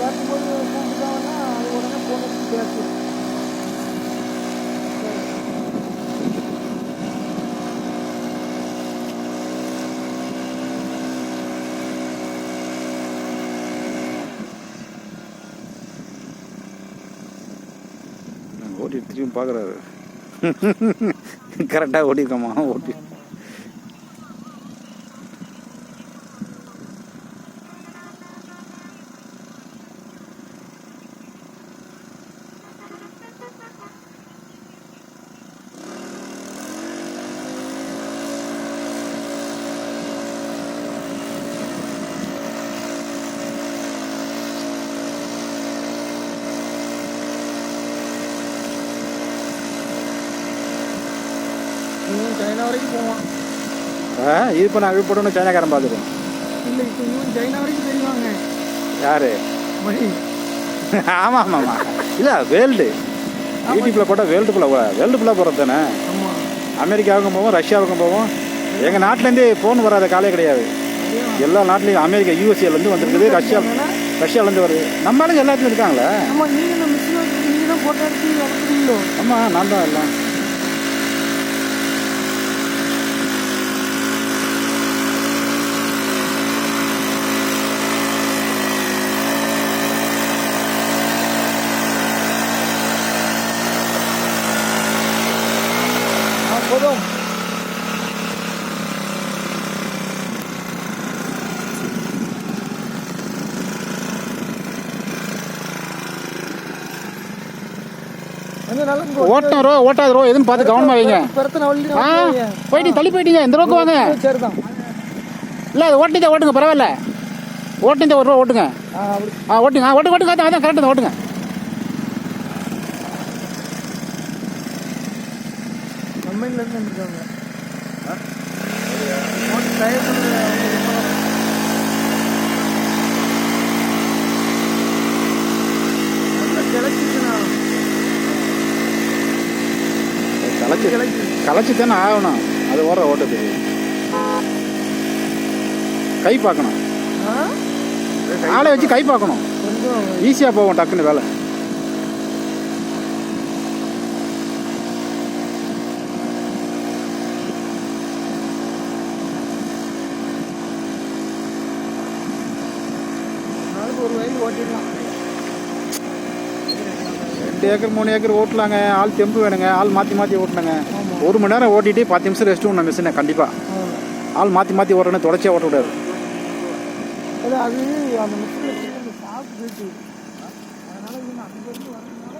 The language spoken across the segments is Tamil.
கேட்கும்போது கூப்பிட்டுட்டாங்கன்னா அது உடனே ஃபோன் வச்சு பேசு. ஓட்டி திரும்பி பார்க்குறாரு. கரெக்டாக ஓட்டியிருக்கோமா ஓட்டி. சைனா வரைக்கும் போவான். இது பண்ண அழகு போட்டோன்னு சைனாக்காரன் பார்த்துருவோம். இல்லை இப்போ இவன் சைனா வரைக்கும் தெரியுவாங்க. யாரு? மணி. ஆமாம் ஆமாம்மா. இல்லை வேர்ல்டு யூடியூப்பில் போட்டால் வேர்ல்டு ஃபுல்லாக போகிறது தானே. ஆமாம். அமெரிக்காவுக்கும் போவோம், ரஷ்யாவுக்கும் போவோம். எங்கள் நாட்டிலேருந்தே ஃபோன் வராத காலே கிடையாது. எல்லா நாட்டிலையும் அமெரிக்கா யூஎஸ்ஏலேருந்து வந்துருக்குது, ரஷ்யாவிலேருந்து வருது. நம்ம ஆளுங்க எல்லாத்துலையும் இருக்காங்களே. ஆமாம். நீங்கள் தான் மிஷின் நீங்கள் தான் போட்டோ எடுத்து வளர்க்குறீங்களோ? ஆமாம் நான் தான் எல்லாம். போதும். ஓட்டம் ரோ ஓட்டாது ரோ எதுன்னு பார்த்து கவனமா வைங்க. போயிட்டு தள்ளி போயிட்டீங்க. இந்த ரோக்கு வாங்க. இல்லை அது ஓட்டிங்க ஓட்டுங்க, பரவாயில்ல. ஓட்டிங்க ஒரு ரூபா ஓட்டுங்க. ஓட்டுங்க ஓட்டுங்க அதான் கரெக்டு தான் ஓட்டுங்க. கம்பெனிலேருந்து வந்துருக்காங்க. களைச்சி தானே ஆகணும். அது ஓடுற ஓட்டத்துக்கு கை பார்க்கணும். ஆளை வச்சு கை பார்க்கணும். ஈஸியாக போகும் டக்குன்னு வேலை. ஒரு வயல் ஓட்டிடலாம். 2 ஏக்கர் 3 ஏக்கர் ஓட்டலாங்க. ஆள் தெம்பு வேணுங்க. ஆள் மாற்றி ஓட்டணுங்க. 1 மணி நேரம் ஓட்டிட்டு 10 நிமிஷம் ரெஸ்ட் பண்ண மிஷினை கண்டிப்பாக. ஆள் மாற்றி ஓட்டணும், தொடர்ச்சியாக ஓட்டக்கூடாது. அது அந்த மிஷினில் சாப்பிட்டு அதனால் இன்னும் அங்கேருந்து வரதுனால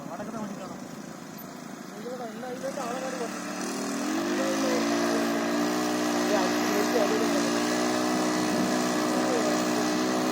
வடக்கு தான்